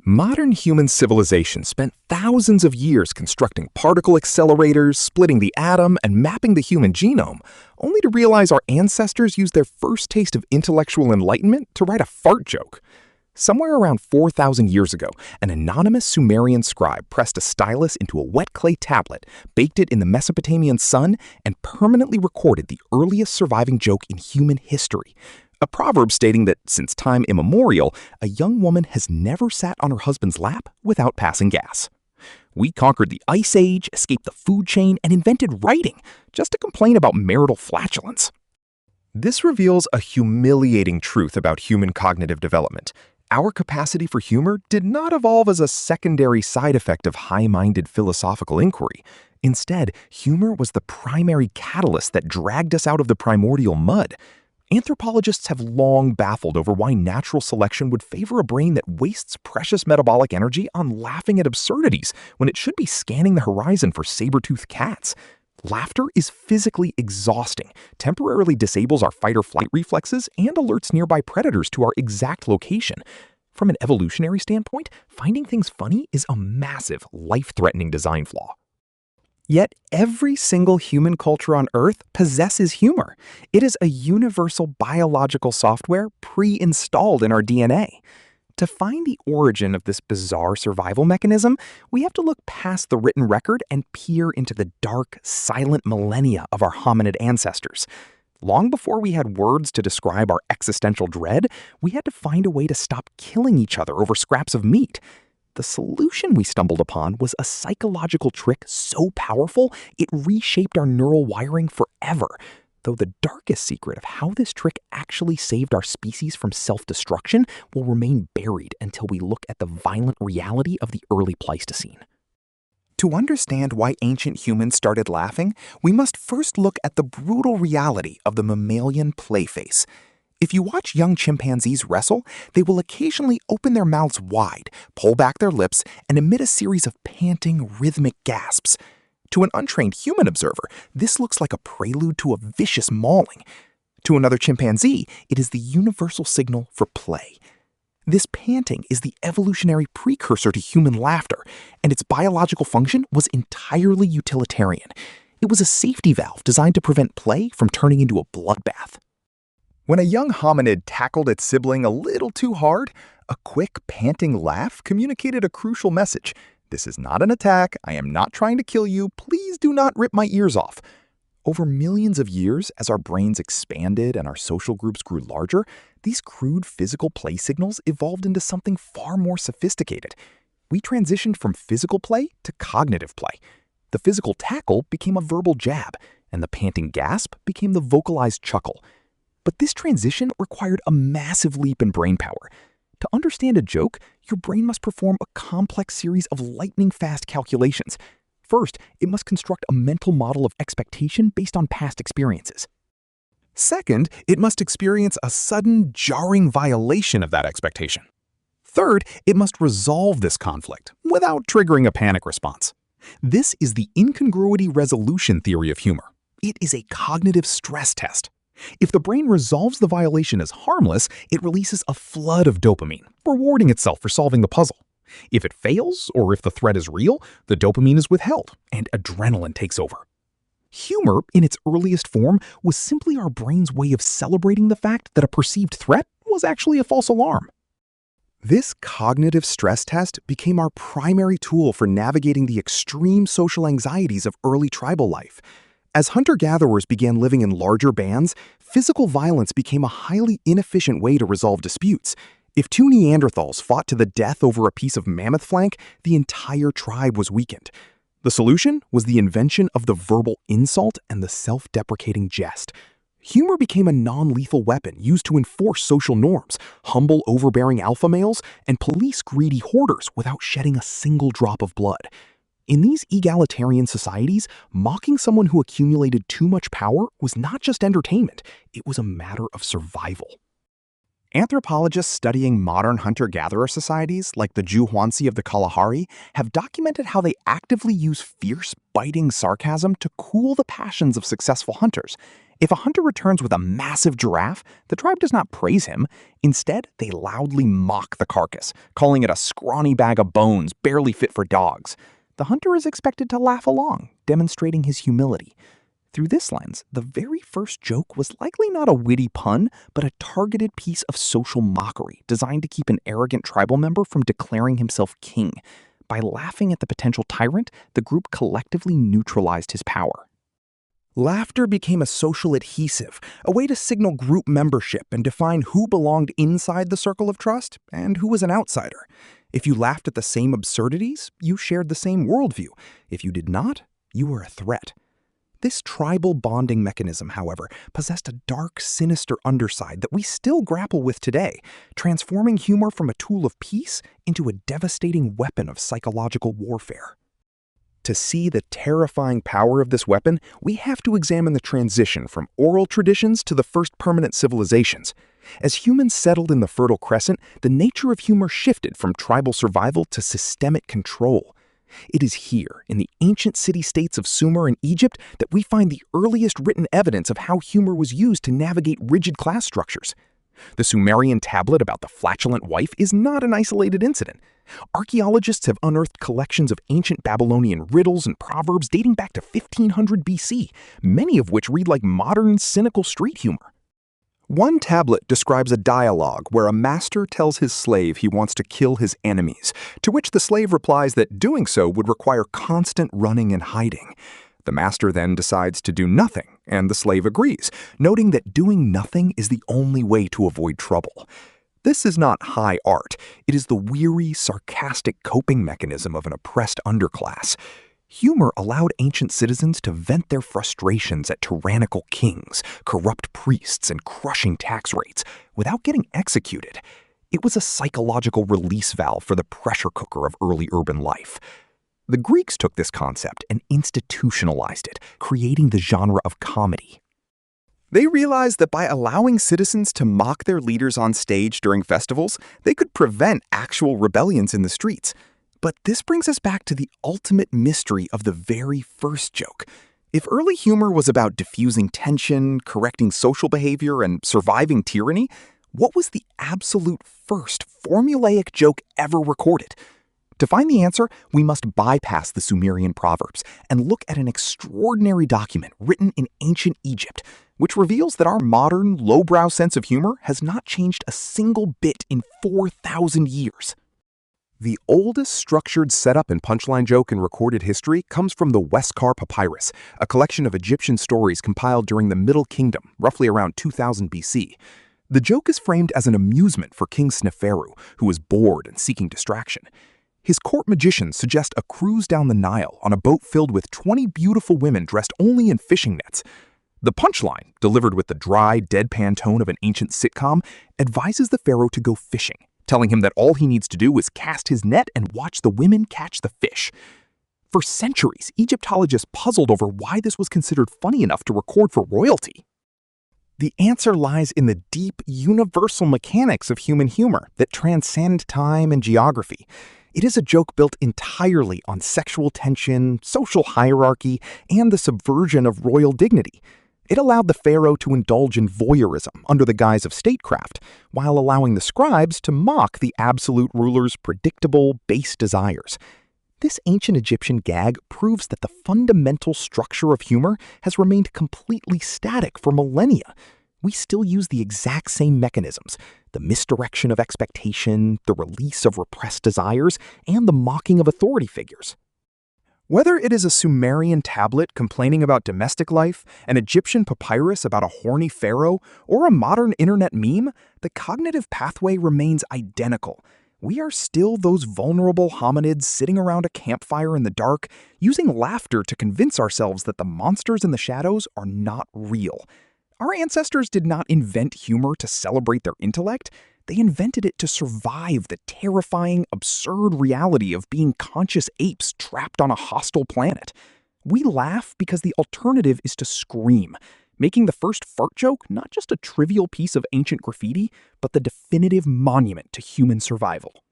Modern human civilization spent thousands of years constructing particle accelerators, splitting the atom, and mapping the human genome, only to realize our ancestors used their first taste of intellectual enlightenment to write a fart joke. Somewhere around 4,000 years ago, an anonymous Sumerian scribe pressed a stylus into a wet clay tablet, baked it in the Mesopotamian sun, and permanently recorded the earliest surviving joke in human history. A proverb stating that since time immemorial, a young woman has never sat on her husband's lap without passing gas. We conquered the Ice Age, escaped the food chain, and invented writing, just to complain about marital flatulence. This reveals a humiliating truth about human cognitive development. Our capacity for humor did not evolve as a secondary side effect of high-minded philosophical inquiry. Instead, humor was the primary catalyst that dragged us out of the primordial mud. Anthropologists have long baffled over why natural selection would favor a brain that wastes precious metabolic energy on laughing at absurdities when it should be scanning the horizon for saber-toothed cats. Laughter is physically exhausting, temporarily disables our fight-or-flight reflexes, and alerts nearby predators to our exact location. From an evolutionary standpoint, finding things funny is a massive, life-threatening design flaw. Yet every single human culture on Earth possesses humor. It is a universal biological software pre-installed in our DNA. To find the origin of this bizarre survival mechanism, we have to look past the written record and peer into the dark, silent millennia of our hominid ancestors. Long before we had words to describe our existential dread, we had to find a way to stop killing each other over scraps of meat. The solution we stumbled upon was a psychological trick so powerful it reshaped our neural wiring forever, though the darkest secret of how this trick actually saved our species from self-destruction will remain buried until we look at the violent reality of the early Pleistocene. To understand why ancient humans started laughing, we must first look at the brutal reality of the mammalian play face. If you watch young chimpanzees wrestle, they will occasionally open their mouths wide, pull back their lips, and emit a series of panting, rhythmic gasps. To an untrained human observer, this looks like a prelude to a vicious mauling. To another chimpanzee, it is the universal signal for play. This panting is the evolutionary precursor to human laughter, and its biological function was entirely utilitarian. It was a safety valve designed to prevent play from turning into a bloodbath. When a young hominid tackled its sibling a little too hard, a quick, panting laugh communicated a crucial message. This is not an attack. I am not trying to kill you. Please do not rip my ears off. Over millions of years, as our brains expanded and our social groups grew larger, these crude physical play signals evolved into something far more sophisticated. We transitioned from physical play to cognitive play. The physical tackle became a verbal jab, and the panting gasp became the vocalized chuckle. But this transition required a massive leap in brain power. To understand a joke, your brain must perform a complex series of lightning-fast calculations. First, it must construct a mental model of expectation based on past experiences. Second, it must experience a sudden, jarring violation of that expectation. Third, it must resolve this conflict without triggering a panic response. This is the incongruity resolution theory of humor. It is a cognitive stress test. If the brain resolves the violation as harmless, it releases a flood of dopamine, rewarding itself for solving the puzzle. If it fails, or if the threat is real, the dopamine is withheld, and adrenaline takes over. Humor, in its earliest form, was simply our brain's way of celebrating the fact that a perceived threat was actually a false alarm. This cognitive stress test became our primary tool for navigating the extreme social anxieties of early tribal life. As hunter-gatherers began living in larger bands, physical violence became a highly inefficient way to resolve disputes. If two Neanderthals fought to the death over a piece of mammoth flank, the entire tribe was weakened. The solution was the invention of the verbal insult and the self-deprecating jest. Humor became a non-lethal weapon used to enforce social norms, humble overbearing alpha males, and police greedy hoarders without shedding a single drop of blood. In these egalitarian societies, mocking someone who accumulated too much power was not just entertainment, it was a matter of survival. Anthropologists studying modern hunter-gatherer societies, like the Juhwansi of the Kalahari, have documented how they actively use fierce, biting sarcasm to cool the passions of successful hunters. If a hunter returns with a massive giraffe, the tribe does not praise him. Instead, they loudly mock the carcass, calling it a scrawny bag of bones barely fit for dogs. The hunter is expected to laugh along, demonstrating his humility. Through this lens, the very first joke was likely not a witty pun, but a targeted piece of social mockery designed to keep an arrogant tribal member from declaring himself king. By laughing at the potential tyrant, the group collectively neutralized his power. Laughter became a social adhesive, a way to signal group membership and define who belonged inside the circle of trust and who was an outsider. If you laughed at the same absurdities, you shared the same worldview. If you did not, you were a threat. This tribal bonding mechanism, however, possessed a dark, sinister underside that we still grapple with today, transforming humor from a tool of peace into a devastating weapon of psychological warfare. To see the terrifying power of this weapon, we have to examine the transition from oral traditions to the first permanent civilizations. As humans settled in the Fertile Crescent, the nature of humor shifted from tribal survival to systemic control. It is here, in the ancient city-states of Sumer and Egypt, that we find the earliest written evidence of how humor was used to navigate rigid class structures. The Sumerian tablet about the flatulent wife is not an isolated incident. Archaeologists have unearthed collections of ancient Babylonian riddles and proverbs dating back to 1500 BC, many of which read like modern, cynical street humor. One tablet describes a dialogue where a master tells his slave he wants to kill his enemies, to which the slave replies that doing so would require constant running and hiding. The master then decides to do nothing, and the slave agrees, noting that doing nothing is the only way to avoid trouble. This is not high art. It is the weary, sarcastic coping mechanism of an oppressed underclass. Humor allowed ancient citizens to vent their frustrations at tyrannical kings, corrupt priests, and crushing tax rates without getting executed. It was a psychological release valve for the pressure cooker of early urban life. The Greeks took this concept and institutionalized it, creating the genre of comedy. They realized that by allowing citizens to mock their leaders on stage during festivals, they could prevent actual rebellions in the streets. But this brings us back to the ultimate mystery of the very first joke. If early humor was about diffusing tension, correcting social behavior, and surviving tyranny, what was the absolute first formulaic joke ever recorded? To find the answer, we must bypass the Sumerian proverbs and look at an extraordinary document written in ancient Egypt, which reveals that our modern, lowbrow sense of humor has not changed a single bit in 4,000 years. The oldest structured setup and punchline joke in recorded history comes from the Westcar Papyrus, a collection of Egyptian stories compiled during the Middle Kingdom, roughly around 2000 BC. The joke is framed as an amusement for King Sneferu, who was bored and seeking distraction. His court magicians suggest a cruise down the Nile on a boat filled with 20 beautiful women dressed only in fishing nets. The punchline, delivered with the dry, deadpan tone of an ancient sitcom, advises the pharaoh to go fishing, telling him that all he needs to do is cast his net and watch the women catch the fish. For centuries, Egyptologists puzzled over why this was considered funny enough to record for royalty. The answer lies in the deep, universal mechanics of human humor that transcend time and geography. It is a joke built entirely on sexual tension, social hierarchy, and the subversion of royal dignity. It allowed the pharaoh to indulge in voyeurism under the guise of statecraft, while allowing the scribes to mock the absolute ruler's predictable, base desires. This ancient Egyptian gag proves that the fundamental structure of humor has remained completely static for millennia. We still use the exact same mechanisms: the misdirection of expectation, the release of repressed desires, and the mocking of authority figures. Whether it is a Sumerian tablet complaining about domestic life, an Egyptian papyrus about a horny pharaoh, or a modern internet meme, the cognitive pathway remains identical. We are still those vulnerable hominids sitting around a campfire in the dark, using laughter to convince ourselves that the monsters in the shadows are not real. Our ancestors did not invent humor to celebrate their intellect. They invented it to survive the terrifying, absurd reality of being conscious apes trapped on a hostile planet. We laugh because the alternative is to scream, making the first fart joke not just a trivial piece of ancient graffiti, but the definitive monument to human survival.